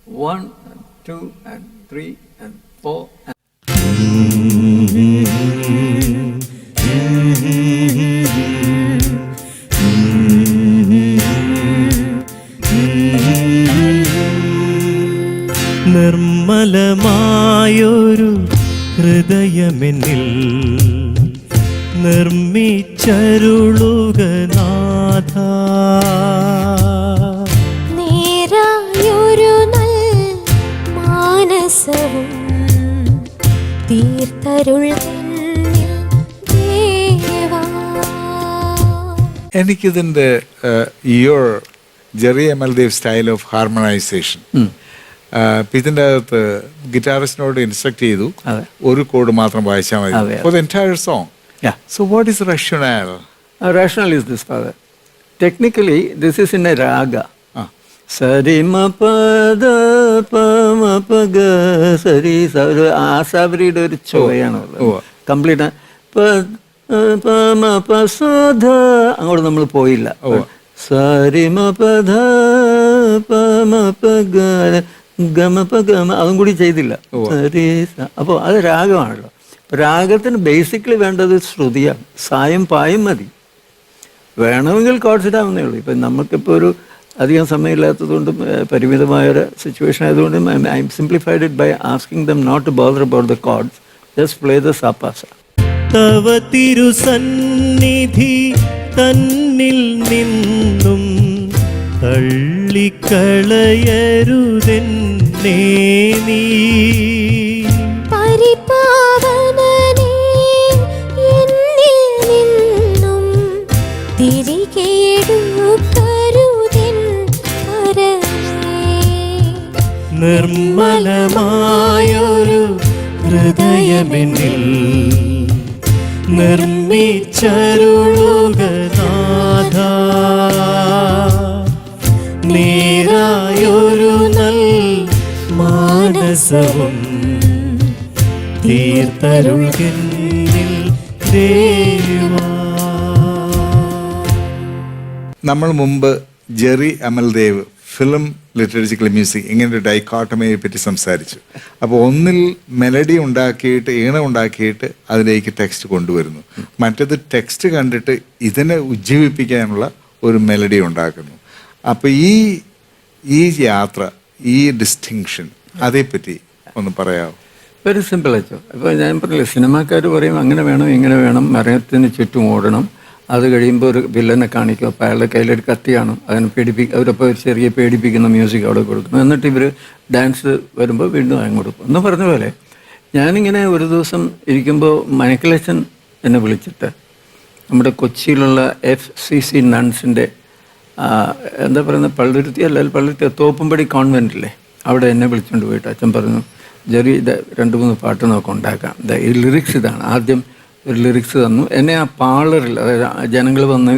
1 and 2 and 3 and 4 and നിർമ്മലമായൊരു ഹൃദയമെന്നിൽ നിർമ്മിച്ചരുളുക നാഥ. നേരായൊരു നൽ മാനസവും തീർത്തരുൾന്നിൽ ദേവാ. എനിക്കിതിൻ്റെ your Jerry Amaldev style of harmonisation, ഇതിൻ്റെ അകത്ത് ഗിറ്റാറിസ്റ്റിനോട് ഇൻസ്ട്രക്ട് ചെയ്തു ഒരു കോഡ് മാത്രം വായിച്ചാൽ മതി for the entire song. So what is rationale? Rationale is this, Father. Technically, this is in a raga. Sari ma pa da pa ma pa ga sari sa. ആസാവരിയുടെ ഒരു ചോയാണുള്ളത്. Complete പ മ പ സ ധ അങ്ങോട്ട് നമ്മൾ പോയില്ല. സരി മ പ ധ പ മ പ ഗ ഗമ പ ഗമ അതും കൂടി ചെയ്തില്ല. സരി അപ്പോൾ അത് രാഗമാണല്ലോ. രാഗത്തിന് ബേസിക്കലി വേണ്ടത് ശ്രുതിയാണ്. സായം പായും മതി, വേണമെങ്കിൽ കോഡ്സ് ഇടാവുന്നേ ഉള്ളൂ. ഇപ്പം നമുക്കിപ്പോൾ ഒരു അധികം സമയമില്ലാത്തതുകൊണ്ടും പരിമിതമായൊരു സിറ്റുവേഷൻ ആയതുകൊണ്ട് I am simplified it by asking them not to bother about the chords, just play the സാപ്പാസ. തവ തിരുസന്നിധി തന്നിൽ നിന്നും തള്ളിക്കളയരുതെന്നേ നീ. പരിപാവനനേ എന്നിൽ നിന്നും തിരികെ എടുക്കരുതെൻ പരമേ. നിർമ്മലമായൊരു ഹൃദയമെന്നിൽ നിർമ്മിച്ചരുളുക നാഥ. നേരായൊരു നൽ മാനസവും തീർത്തരുൾന്നിൽ ദേവാ. നമ്മൾ മുമ്പ് Jerry Amaldev film literature music ഇങ്ങനൊരു ഡൈക്കോട്ടമിയെ പറ്റി സംസാരിച്ചു. അപ്പോൾ ഒന്നിൽ മെലഡി ഉണ്ടാക്കിയിട്ട് ഈണം ഉണ്ടാക്കിയിട്ട് അതിലേക്ക് ടെക്സ്റ്റ് കൊണ്ടുവരുന്നു, മറ്റേത് ടെക്സ്റ്റ് കണ്ടിട്ട് ഇതിനെ ഉജ്ജീവിപ്പിക്കാനുള്ള ഒരു മെലഡി ഉണ്ടാക്കുന്നു. അപ്പോൾ ഈ യാത്ര, ഈ ഡിസ്റ്റിങ്ഷൻ, അതേപ്പറ്റി ഒന്ന് പറയാമോ? വെരി സിമ്പിൾ ആച്ചോ. ഇപ്പോൾ ഞാൻ പറഞ്ഞില്ലേ, സിനിമാക്കാർ പറയും അങ്ങനെ വേണം ഇങ്ങനെ വേണം, മരത്തിന് ചുറ്റും ഓടണം, അത് കഴിയുമ്പോൾ ഒരു വില്ലനെ കാണിക്കും, അപ്പോൾ അയാളുടെ കയ്യിലൊരു കത്തിയാണ്, അതിനെ അവരപ്പോൾ ഒരു ചെറിയ പേടിപ്പിക്കുന്ന മ്യൂസിക് അവിടെ കൊടുക്കുന്നു, എന്നിട്ട് ഇവർ ഡാൻസ് വരുമ്പോൾ വീണ്ടും അങ്ങ് കൊടുക്കും എന്ന് പറഞ്ഞ പോലെ. ഞാനിങ്ങനെ ഒരു ദിവസം ഇരിക്കുമ്പോൾ മൈക്കിളച്ചൻ എന്നെ വിളിച്ചിട്ട് നമ്മുടെ കൊച്ചിയിലുള്ള FCC നൺസിൻ്റെ എന്താ പറയുന്നത്, പള്ളുരുത്തി തോപ്പുംപടി കോൺവെൻറ്റില്ലേ, അവിടെ എന്നെ വിളിച്ചുകൊണ്ട് പോയിട്ട് അച്ഛൻ പറഞ്ഞു, ജെറി ഇത് 2-3 പാട്ട് നമുക്ക് ഉണ്ടാക്കാം, ഈ ലിറിക്സ് ഇതാണ്. ആദ്യം ഒരു ലിറിക്സ് തന്നു. എന്നെ ആ പാളറിൽ, അതായത് ജനങ്ങൾ വന്ന്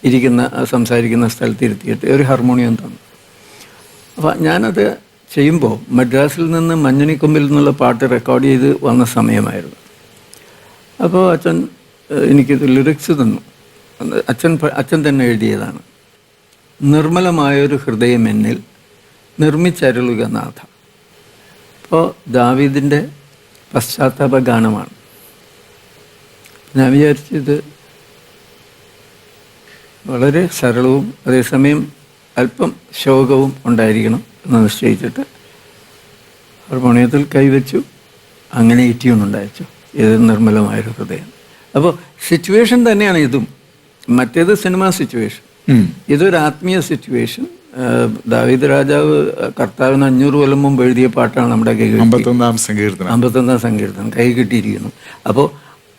ഇരിക്കുന്ന സംസാരിക്കുന്ന സ്ഥലത്ത് ഇരുത്തിയിട്ട് ഒരു ഹാർമോണിയം തന്നു. അപ്പോൾ ഞാനത് ചെയ്യുമ്പോൾ മദ്രാസിൽ നിന്ന് മഞ്ഞണിക്കൊമ്പിൽ നിന്നുള്ള പാട്ട് റെക്കോർഡ് ചെയ്ത് വന്ന സമയമായിരുന്നു. അപ്പോൾ അച്ഛൻ എനിക്കിത് ലിറിക്സ് തന്നു. അച്ഛൻ തന്നെ എഴുതിയതാണ്. നിർമ്മലമായൊരു ഹൃദയം എന്നിൽ നിർമ്മിച്ചരുളുക നാഥ. അപ്പോൾ ദാവീദിൻ്റെ പശ്ചാത്താപ ഗാനമാണ്. ഞാൻ വിചാരിച്ചത് വളരെ സരളവും അതേസമയം അല്പം ശോകവും ഉണ്ടായിരിക്കണം എന്ന് നിശ്ചയിച്ചിട്ട് ഹാർമോണിയത്തിൽ കൈവച്ചു. അങ്ങനെ ഈ ട്യൂൺ ഉണ്ടായിച്ചു, ഇത് നിർമ്മലമായൊരു ഹൃദയം. അപ്പോൾ സിറ്റുവേഷൻ തന്നെയാണ് ഇതും. മറ്റേത് സിനിമാ സിറ്റുവേഷൻ, ഇതൊരു ആത്മീയ സിറ്റുവേഷൻ. ദാവീദ് രാജാവ് കർത്താവിന് 500 കൊല്ലം മുമ്പ് എഴുതിയ പാട്ടാണ് നമ്മുടെ കൈ 51-ാം സങ്കീർത്തനം കൈ കിട്ടിയിരിക്കുന്നു. അപ്പോൾ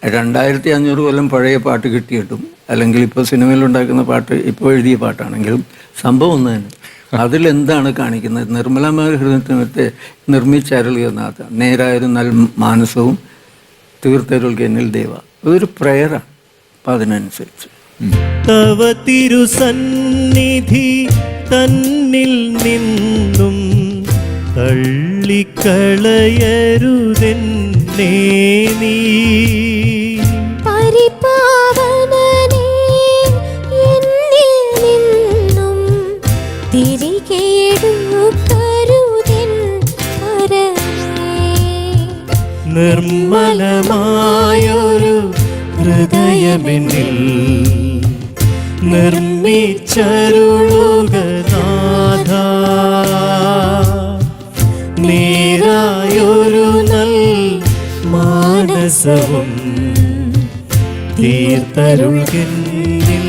2500 കൊല്ലം പഴയ പാട്ട് കിട്ടിയിട്ടും, അല്ലെങ്കിൽ ഇപ്പോൾ സിനിമയിലുണ്ടാക്കുന്ന പാട്ട് ഇപ്പോൾ എഴുതിയ പാട്ടാണെങ്കിലും സംഭവം ഒന്ന് തന്നെ. അതിലെന്താണ് കാണിക്കുന്നത്? നിർമ്മലമായ ഹൃദയത്തെ നിർമ്മിച്ചരുളുക നാഥ, നേരായൊരു നൽ മാനസവും തീർത്തരുളുക എന്നിൽ ദേവ. അതൊരു പ്രയറാണ്. അപ്പം അതിനനുസരിച്ച് തവ തിരുസന്നിധി തന്നിൽ നിന്നും തള്ളിക്കളയരുതെന്നേ നീ. പരിപാവനനേ എന്നിൽ നിന്നും തിരികെ എടുക്കരുതെൻ നിർമ്മലമായൊരു ഹൃദയമെന്നിൽ നിർമ്മിച്ചരുളുക നാഥ. നേരായൊരു നൽ മാനസവും തീർത്തരുൾകെന്നിൽ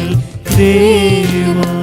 ദേവാ.